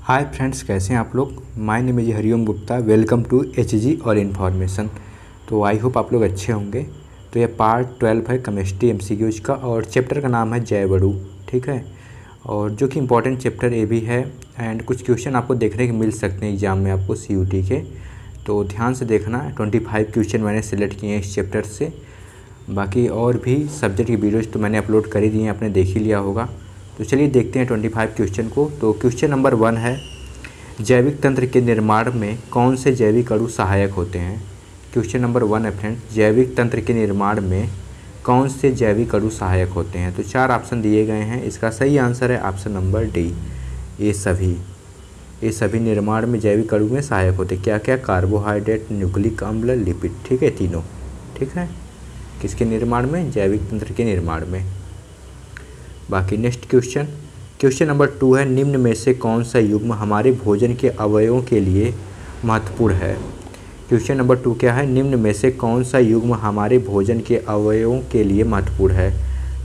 Hi friends, कैसे हैं आप लोग। My name is Hariom Gupta. Welcome to HG और इन्फॉर्मेशन। तो आई होप आप लोग अच्छे होंगे। तो ये पार्ट 12 है केमिस्ट्री एमसीक्यूज का और चैप्टर का नाम है जैवड़ू। ठीक है, और जो कि इम्पोर्टेंट चैप्टर ये भी है एंड कुछ क्वेश्चन आपको देखने को मिल सकते हैं एग्जाम में आपको सीयूटी के। तो ध्यान से देखना, 25 क्वेश्चन मैंने सिलेक्ट किए हैं इस चैप्टर से। बाकी और भी सब्जेक्ट की वीडियोज़ तो मैंने अपलोड कर ही दिए हैं, आपने देख ही लिया होगा। तो चलिए देखते हैं 25 क्वेश्चन को। तो क्वेश्चन नंबर 1 है, जैविक तंत्र के निर्माण में कौन से जैविक अणु सहायक होते हैं। क्वेश्चन नंबर 1 है फ्रेंड्स, जैविक तंत्र के निर्माण में कौन से जैविक अणु सहायक होते हैं। तो 4 ऑप्शन दिए गए हैं, इसका सही आंसर है ऑप्शन नंबर डी। ये सभी निर्माण में जैविक अणु में सहायक होते हैं। क्या क्या? कार्बोहाइड्रेट, न्यूक्लिक अम्ल, लिपिड। ठीक है, तीनों। ठीक है, किसके निर्माण में? जैविक तंत्र के निर्माण में। बाकी नेक्स्ट क्वेश्चन नंबर 2 है, निम्न में से कौन सा युग्म हमारे भोजन के अवयवों के लिए महत्वपूर्ण है। क्वेश्चन नंबर 2 क्या है? निम्न में से कौन सा युग्म हमारे भोजन के अवयवों के लिए महत्वपूर्ण है।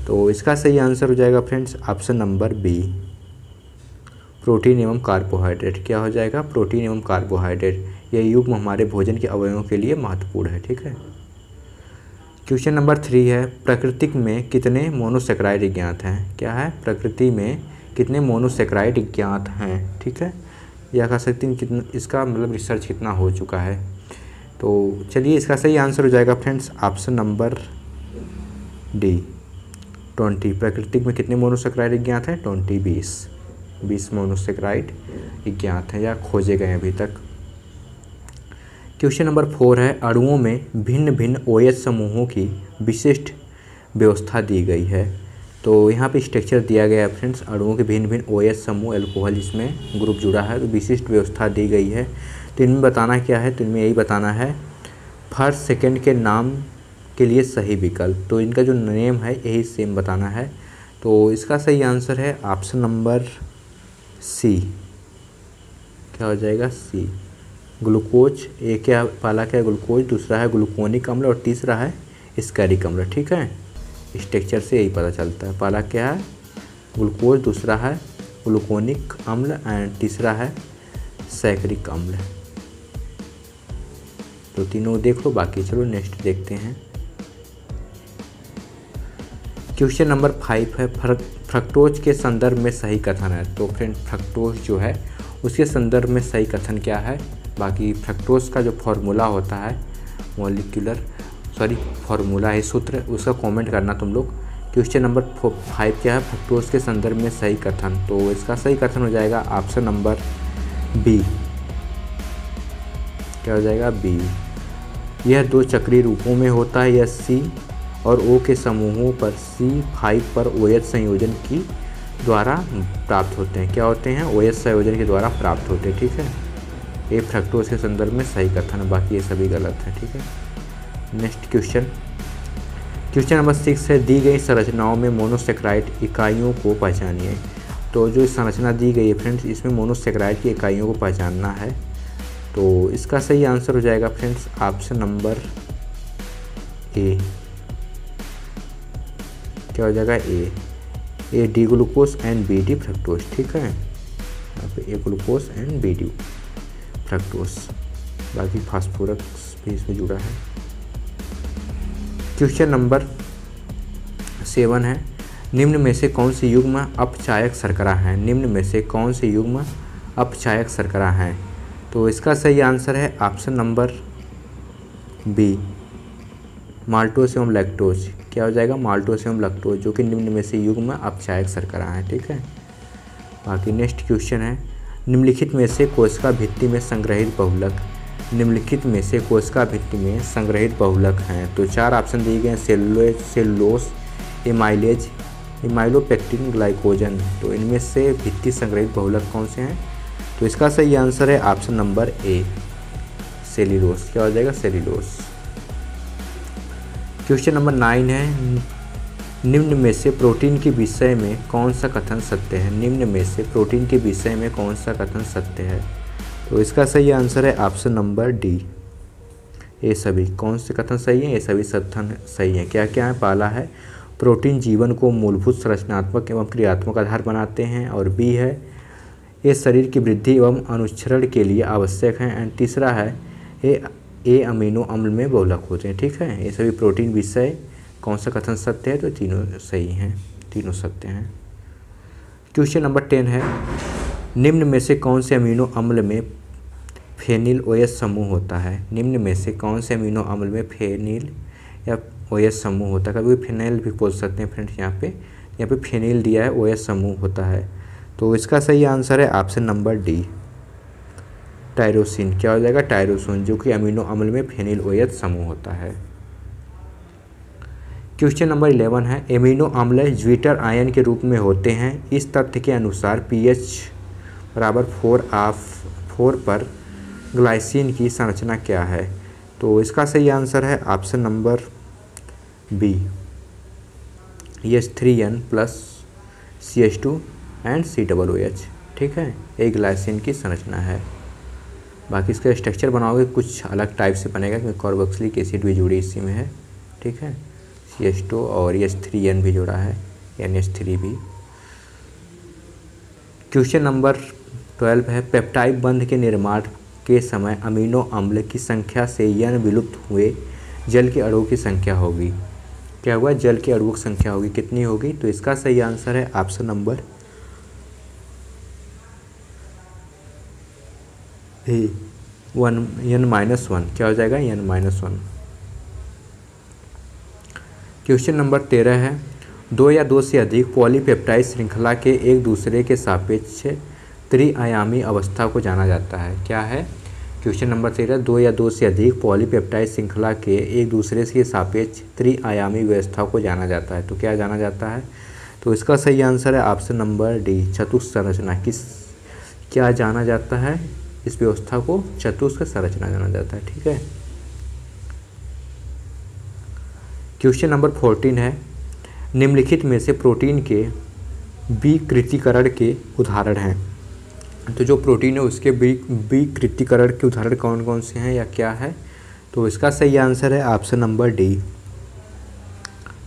तो इसका सही आंसर हो जाएगा friends option number B, protein एवं कार्बोहाइड्रेट। क्या हो जाएगा? प्रोटीन एवं कार्बोहाइड्रेट। यह युग्म हमारे भोजन के अवयवों के लिए महत्वपूर्ण है। ठीक है। क्वेश्चन नंबर 3 है, प्रकृति में कितने मोनोसेक्राइड ज्ञात हैं। क्या है? प्रकृति में कितने मोनोसेक्राइड ज्ञात हैं। ठीक है, या कह सकते हैं कितना, इसका मतलब रिसर्च कितना हो चुका है। तो चलिए इसका सही आंसर हो जाएगा फ्रेंड्स ऑप्शन नंबर डी, 20। प्रकृति में कितने मोनोसेक्राइड ज्ञात हैं? 20 मोनोसेक्राइड ज्ञात हैं या खोजे गए अभी तक। क्वेश्चन नंबर 4 है, अणुओं में भिन्न भिन्न OH समूहों की विशिष्ट व्यवस्था दी गई है। तो यहाँ पे स्ट्रक्चर दिया गया है फ्रेंड्स, अणुओं के भिन्न भिन्न OH समूह, अल्कोहल जिसमें ग्रुप जुड़ा है, तो विशिष्ट व्यवस्था दी गई है। तो इनमें बताना क्या है? तो इनमें यही बताना है फर्स्ट सेकंड के नाम के लिए सही विकल्प। तो इनका जो नेम है यही सेम बताना है। तो इसका सही आंसर है ऑप्शन नंबर सी। क्या हो जाएगा? सी, ग्लूकोज। एक क्या, पहला क्या है? ग्लूकोज, दूसरा है ग्लूकोनिक अम्ल और तीसरा है स्कैरिक अम्ल। ठीक है, स्ट्रक्चर से यही पता चलता है। पहला क्या है? ग्लूकोज, दूसरा है ग्लूकोनिक अम्ल एंड तीसरा है सैकरिक अम्ल। तो तीनों देख लो, बाकी चलो नेक्स्ट देखते हैं। क्वेश्चन नंबर 5 है, फ्रक्टोज के संदर्भ में सही कथन है। तो फ्रेंड फ्रक्टोज जो है उसके संदर्भ में सही कथन क्या है। बाकी फ्रक्टोज का जो फॉर्मूला होता है, फॉर्मूला है, सूत्र, उसका कमेंट करना तुम लोग। क्वेश्चन नंबर 5 क्या है? फ्रक्टोज के संदर्भ में सही कथन। तो इसका सही कथन हो जाएगा ऑप्शन नंबर बी। क्या हो जाएगा? बी। यह 2 चक्रीय रूपों में होता है। यह C और O के समूहों पर C5 पर OH संयोजन की द्वारा प्राप्त होते हैं। क्या होते हैं? OH संयोजन के द्वारा प्राप्त होते हैं। ठीक है, ये फ्रक्टोज के संदर्भ में सही कथन है, बाकी ये सभी गलत है। ठीक है, नेक्स्ट क्वेश्चन नंबर 6 है, दी गई संरचनाओं में मोनोसेक्राइड इकाइयों को पहचानिए। तो जो संरचना दी गई है फ्रेंड्स, इसमें मोनोसेक्राइड की इकाइयों को पहचानना है। तो इसका सही आंसर हो जाएगा फ्रेंड्स ऑप्शन नंबर ए। क्या हो जाएगा? A D glucose and B D fructose. ठीक है, यहाँ पे A glucose and B D fructose, बाकी फास्फोरस भी इसमें जुड़ा है। क्वेश्चन नंबर 7 है, निम्न में से कौन सी युग्म अपचायक शर्करा है। निम्न में से कौन सी युग्म अपचायक शर्करा है। तो इसका सही आंसर है ऑप्शन नंबर बी, माल्टोज एवं लैक्टोज। क्या हो जाएगा? माल्टोज एवं लैक्टोज, जो कि निम्न में से युग्म अपचायक शर्करा है। ठीक है, बाकी नेक्स्ट क्वेश्चन है, निम्नलिखित में से कोशिका भित्ति में संग्रहित बहुलक। निम्नलिखित में से कोशिका भित्ति में संग्रहित बहुलक हैं। तो 4 ऑप्शन दिए गए हैं, सेलुलोज, एमाइलेज, एमाइलोपेक्टिन, ग्लाइकोजन। तो इनमें से भित्ति संग्रहित बहुलक कौन से हैं। तो इसका सही आंसर है ऑप्शन नंबर ए, सेल्यूलोज। क्या हो जाएगा? सेल्यूलोज। क्वेश्चन नंबर 9 है, निम्न में से प्रोटीन के विषय में कौन सा कथन सत्य है। निम्न में से प्रोटीन के विषय में कौन सा कथन सत्य है। तो इसका सही आंसर है ऑप्शन नंबर डी, ये सभी। कौन से कथन सही हैं? ये सभी कथन सही हैं। क्या क्या है? पहला है, प्रोटीन जीवन को मूलभूत संरचनात्मक एवं क्रियात्मक आधार बनाते हैं, और बी है ये शरीर की वृद्धि एवं अनुच्छरण के लिए आवश्यक हैं। एंड तीसरा है ए अमीनो अम्ल में बहुलक होते हैं। ठीक है, ये सभी प्रोटीन विषय कौन सा कथन सत्य है? तो तीनों सही हैं, तीनों सत्य हैं। क्वेश्चन नंबर 10 है, निम्न में से कौन से अमीनो अम्ल में फेनिल OH समूह होता है? निम्न में से कौन से अमीनो अम्ल में फेनिल या OH समूह होता है? कभी फेनिल भी बोल सकते हैं फ्रेंड्स। यहाँ पे फेनिल दिया है, OH समूह होता है। तो इसका सही आंसर है ऑप्शन नंबर डी, टायरोसिन। क्या हो जाएगा? टायरोसिन, जो कि अमीनो अम्ल में फेनिल OH समूह होता है। क्वेश्चन नंबर 11 है, एमिनो अम्ल ज्विटर आयन के रूप में होते हैं। इस तथ्य के अनुसार pH बराबर 4 पर ग्लाइसिन की संरचना क्या है? तो इसका सही आंसर है option number B, H3N plus CH2 and COOH। ठीक है, एक ग्लाइसिन की संरचना है। बाकी इसका स्ट्रक्चर बनाओगे कुछ अलग टाइप से बनेगा, क्योंकि कार्बोक्सिलिक एसिड भी जुड़ी इसी में है। ठीक है, CH2 और H3N भी जुड़ा है, NH3 भी। क्वेश्चन नंबर 12 है, पेप्टाइड बंध के निर्माण के समय अमीनो अम्ल की संख्या से यन विलुप्त हुए जल के अणुओं की संख्या होगी। क्या हुआ? जल के अणुओं की संख्या होगी, कितनी होगी? तो इसका सही आंसर है ऑप्शन नंबर ए, N-1। क्या हो जाएगा? N-1। क्वेश्चन नंबर 13 है, 2 या 2 से अधिक पॉलीपेप्टाइड श्रृंखला के एक दूसरे के सापेक्ष त्रिआयामी अवस्था को जाना जाता है। क्या है? क्वेश्चन नंबर 13, 2 या 2 से अधिक पॉलीपेप्टाइड श्रृंखला के एक दूसरे के सापेक्ष त्रिआयामी व्यवस्था को जाना जाता है। तो क्या जाना जाता है? तो इसका सही आंसर है ऑप्शन नंबर डी, चतुष्क संरचना। क्या जाना जाता है? इस व्यवस्था को चतुष्क संरचना जाना जाता है। ठीक है। क्वेश्चन नंबर 14 है, निम्नलिखित में से प्रोटीन के विकृतीकरण के उदाहरण हैं। तो जो प्रोटीन है उसके विकृतीकरण के उदाहरण कौन कौन से हैं या क्या है? तो इसका सही आंसर है option number D,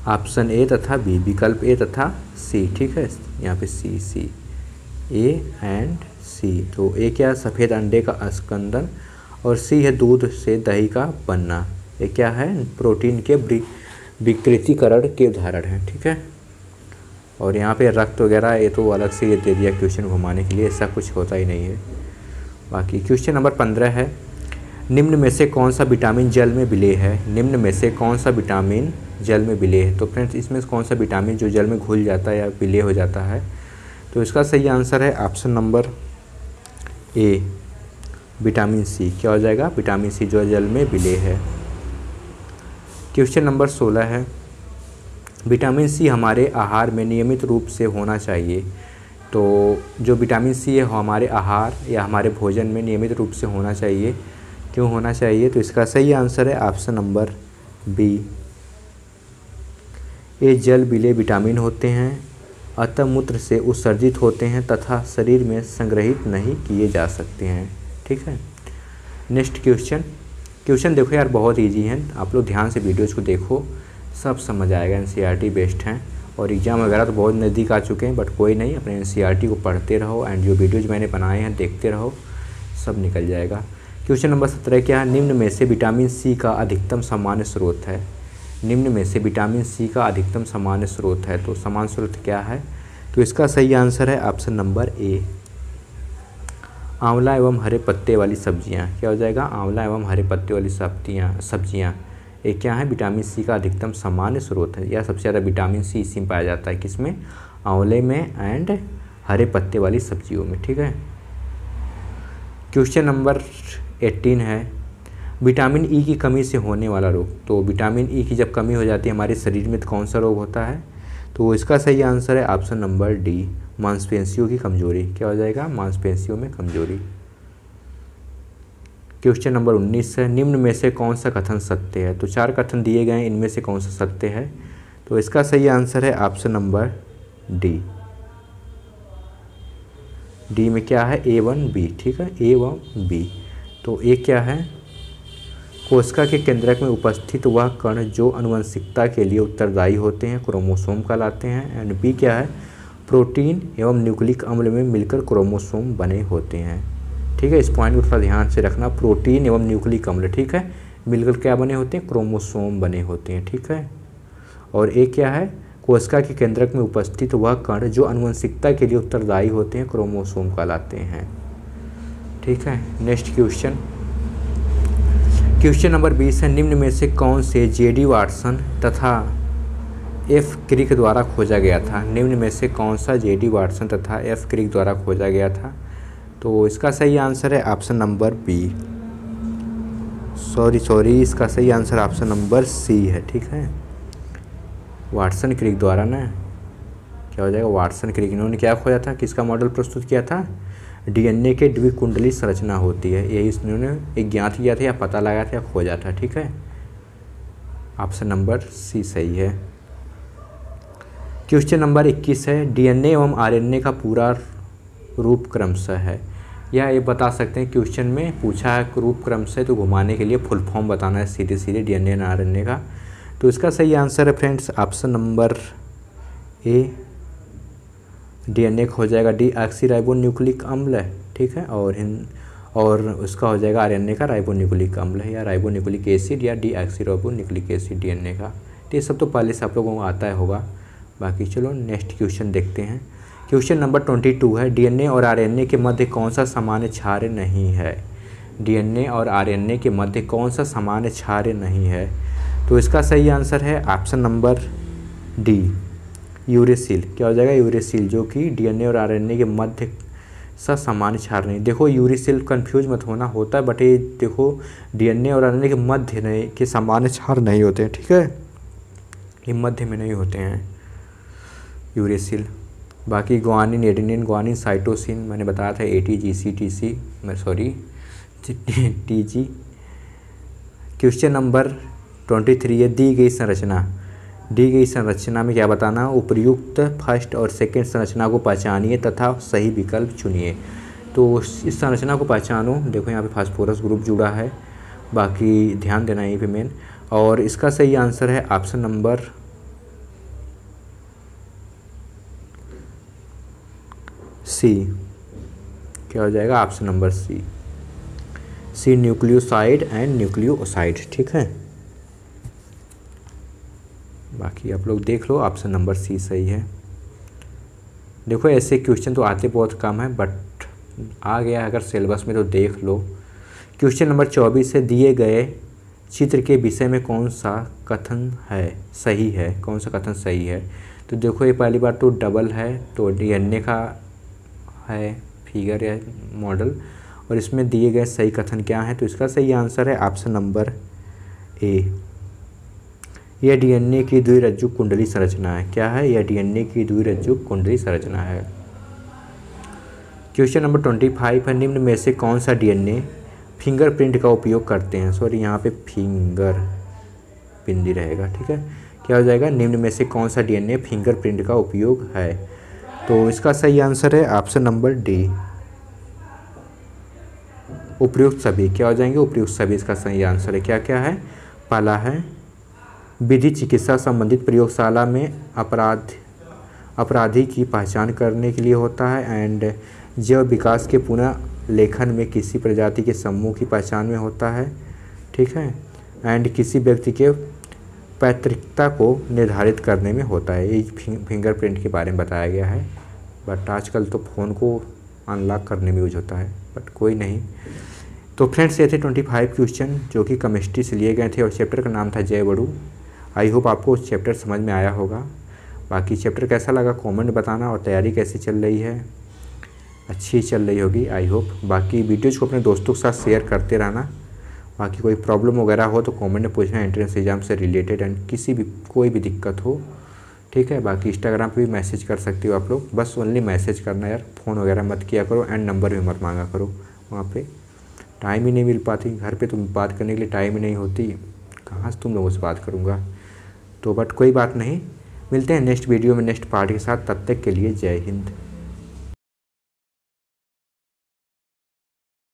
option A तथा बी, विकल्प ए तथा सी। ठीक है, यहाँ पे सी ए एंड सी। तो ए क्या? सफ़ेद अंडे का स्कंदन, और सी है दूध से दही का बनना। ये क्या है? प्रोटीन के विकृतीकरण के उदाहरण हैं। ठीक है, और यहाँ पे रक्त वगैरह ये तो अलग से ये दे दिया क्वेश्चन घुमाने के लिए, ऐसा कुछ होता ही नहीं है। बाकी क्वेश्चन नंबर 15 है, निम्न में से कौन सा विटामिन जल में विलेय है? निम्न में से कौन सा विटामिन जल में विलेय है? तो फ्रेंड्स इसमें कौन सा विटामिन जो जल में घुल जाता है या विलेय हो जाता है? तो इसका सही आंसर है option number A, vitamin C. क्या हो जाएगा? विटामिन सी जो जल में विलेय है। क्वेश्चन नंबर 16 है, विटामिन सी हमारे आहार में नियमित रूप से होना चाहिए। तो जो विटामिन सी है हमारे आहार या हमारे भोजन में नियमित रूप से होना चाहिए। क्यों होना चाहिए? तो इसका सही आंसर है ऑप्शन नंबर बी, ये जल विलेय विटामिन होते हैं, अतः मूत्र से उत्सर्जित होते हैं तथा शरीर में संग्रहित नहीं किए जा सकते हैं। ठीक है। नेक्स्ट क्वेश्चन देखो यार, बहुत इजी है, आप लोग ध्यान से वीडियोज़ को देखो, सब समझ आएगा। NCERT बेस्ड हैं और एग्ज़ाम वगैरह तो बहुत नज़दीक आ चुके हैं, बट कोई नहीं, अपने NCERT को पढ़ते रहो एंड जो वीडियोज़ मैंने बनाए हैं देखते रहो, सब निकल जाएगा। क्वेश्चन नंबर 17 क्या है? निम्न में से विटामिन सी का अधिकतम सामान्य स्रोत है। निम्न में से विटामिन सी का अधिकतम सामान्य स्रोत है। तो सामान्य स्रोत क्या है? तो इसका सही आंसर है ऑप्शन नंबर ए, आंवला एवं हरे पत्ते वाली सब्जियां। क्या हो जाएगा? आंवला एवं हरे पत्ते वाली सब्जियां ये क्या है? विटामिन सी का अधिकतम सामान्य स्रोत है, या सबसे ज़्यादा विटामिन सी इसी में पाया जाता है। किसमें? आंवले में एंड हरे पत्ते वाली सब्जियों में। ठीक है। क्वेश्चन नंबर 18 है, विटामिन ई की कमी से होने वाला रोग। तो विटामिन ई की जब कमी हो जाती है हमारे शरीर में तो कौन सा रोग होता है? तो इसका सही आंसर है ऑप्शन नंबर डी, मांसपेशियों की कमजोरी। क्या हो जाएगा? मांसपेशियों में कमजोरी। क्वेश्चन नंबर 19 है, निम्न में से कौन सा कथन सत्य है? तो 4 कथन दिए गए हैं, इनमें से कौन सा सत्य है? तो इसका सही आंसर है ऑप्शन नंबर डी में क्या है? A1B। ठीक है, A1B। तो ए क्या है? कोशिका के केंद्रक में उपस्थित वह कण जो आनुवंशिकता के लिए उत्तरदायी होते हैं, क्रोमोसोम कहलाते हैं। एंड बी क्या है? प्रोटीन एवं न्यूक्लिक अम्ल में मिलकर क्रोमोसोम बने होते हैं। ठीक है, इस पॉइंट को थोड़ा ध्यान से रखना, प्रोटीन एवं न्यूक्लिक अम्ल, ठीक है, मिलकर क्या बने होते हैं, क्रोमोसोम बने होते हैं। ठीक है, और एक क्या है, कोशिका के केंद्रक में उपस्थित वह कण जो आनुवंशिकता के लिए उत्तरदायी होते हैं क्रोमोसोम कहलाते हैं। ठीक है, नेक्स्ट क्वेश्चन, क्वेश्चन नंबर 20 है, निम्न में से कौन से जेडी वाटसन तथा एफ क्रिक द्वारा खोजा गया था। निम्न में से कौन सा जेडी वाटसन तथा एफ क्रिक द्वारा खोजा गया था। तो इसका सही आंसर है ऑप्शन नंबर बी, सॉरी इसका सही आंसर ऑप्शन नंबर सी है। ठीक है, वाटसन क्रिक द्वारा ना, क्या हो जाएगा, वाटसन क्रिक, इन्होंने क्या खोजा था, किसका मॉडल प्रस्तुत किया था, डीएनए के द्विकुंडली संरचना होती है, यही इन्होंने एक ज्ञात किया था या पता लगाया था या खोजा था। ठीक है, ऑप्शन नंबर सी सही है। क्वेश्चन नंबर 21 है, डीएनए एवं आरएनए का पूरा रूप क्रमशः है। या ये बता सकते हैं, क्वेश्चन में पूछा है रूप क्रमशः, तो घुमाने के लिए फुल फॉर्म बताना है सीधे सीधे डीएनए और आरएनए का। तो इसका सही आंसर है फ्रेंड्स ऑप्शन नंबर ए, डीएनए का हो जाएगा डीऑक्सीराइबोन्यूक्लिक अम्ल। ठीक है, और उसका हो जाएगा आरएनए का राइबोन्यूक्लिक अम्ल है, या राइबोन्यूक्लिक एसिड या डीऑक्सीराइबोन्यूक्लिक एसिड डीएनए का। तो ये सब तो पहले से आप लोगों को आता है होगा। बाकी चलो नेक्स्ट क्वेश्चन देखते हैं। क्वेश्चन नंबर 22 है, डीएनए और आरएनए के मध्य कौन सा सामान्य क्षार नहीं है। डीएनए और आरएनए के मध्य कौन सा सामान्य क्षार नहीं है। तो इसका सही आंसर है ऑप्शन नंबर डी, यूरेसिल। क्या हो जाएगा, यूरेसिल, जो कि डीएनए और आरएनए के मध्य सामान्य क्षार नहीं। देखो यूरेसिल कंफ्यूज मत होना, होता है बट ये देखो डीएनए और आरएनए के मध्य नहीं के सामान्य क्षार नहीं होते हैं। ठीक है, ये मध्य में नहीं होते हैं यूरेसिल। बाकी ग्वानिन, एडेनिन, ग्वानिन, साइटोसिन मैंने बताया था, ATG, CTC, TG. Question number 23 है, दी गई संरचना में क्या बताना, उपयुक्त फर्स्ट और सेकंड संरचना को पहचानिए तथा सही विकल्प चुनिए। तो इस संरचना को पहचानो, देखो यहाँ पे फास्फोरस ग्रुप जुड़ा है, बाकी ध्यान देना यहीं पे मेन, और इसका सही आंसर है ऑप्शन नंबर सी। क्या हो जाएगा, option number C, nucleoside and nucleoside. ठीक है, बाकी आप लोग देख लो, ऑप्शन नंबर सी सही है। देखो ऐसे क्वेश्चन तो आते बहुत कम है, बट आ गया अगर सिलेबस में तो देख लो। क्वेश्चन नंबर 24 से, दिए गए चित्र के विषय में कौन सा कथन सही है। तो देखो ये पहली बार तो डबल है, तो डीएनए का है फिगर या मॉडल, और इसमें दिए गए सही कथन क्या है। तो इसका सही आंसर है ऑप्शन नंबर ए, यह डीएनए की द्विरज्जु कुंडली संरचना है। क्या है, यह डीएनए की द्विरज्जु कुंडली संरचना है। क्वेश्चन नंबर 25 है, निम्न में से कौन सा डीएनए फिंगरप्रिंट का उपयोग करते हैं। सॉरी यहाँ पे फिंगर बिंदी रहेगा। ठीक है, क्या हो जाएगा, निम्न में से कौन सा डीएनए फिंगरप्रिंट का उपयोग है। तो इसका सही आंसर है ऑप्शन नंबर डी, उपयुक्त सभी। क्या हो जाएंगे, उपयुक्त सभी इसका सही आंसर है। क्या क्या है, पहला है विधि चिकित्सा संबंधित प्रयोगशाला में अपराधी की पहचान करने के लिए होता है, एंड जैव विकास के पुनः लेखन में किसी प्रजाति के समूह की पहचान में होता है। ठीक है, एंड किसी व्यक्ति के पैतृकता को निर्धारित करने में होता है। ये फिंगरप्रिंट के बारे में बताया गया है, बट आजकल तो फ़ोन को अनलॉक करने में यूज होता है, बट कोई नहीं। तो फ्रेंड्स ये थे 25 क्वेश्चन जो कि केमिस्ट्री से लिए गए थे, और चैप्टर का नाम था जैवड़ू। आई होप आपको चैप्टर समझ में आया होगा। बाकी चैप्टर कैसा लगा कमेंट बताना, और तैयारी कैसी चल रही है, अच्छी चल रही होगी आई होप। बाकी वीडियोज़ को अपने दोस्तों के साथ शेयर करते रहना। बाकी कोई प्रॉब्लम वगैरह हो तो कमेंट में पूछना, एंट्रेंस एग्जाम से रिलेटेड एंड कोई भी दिक्कत हो। ठीक है, बाकी इंस्टाग्राम पे भी मैसेज कर सकती हो आप लोग, बस ओनली मैसेज करना यार, फ़ोन वगैरह मत किया करो, एंड नंबर भी मत मांगा करो। वहाँ पे टाइम ही नहीं मिल पाती, घर पे तुम बात करने के लिए टाइम ही नहीं होती, कहाँ से तुम लोगों से बात करूँगा। तो बट कोई बात नहीं, मिलते हैं नेक्स्ट वीडियो में नेक्स्ट पार्ट के साथ। तब तक के लिए जय हिंद।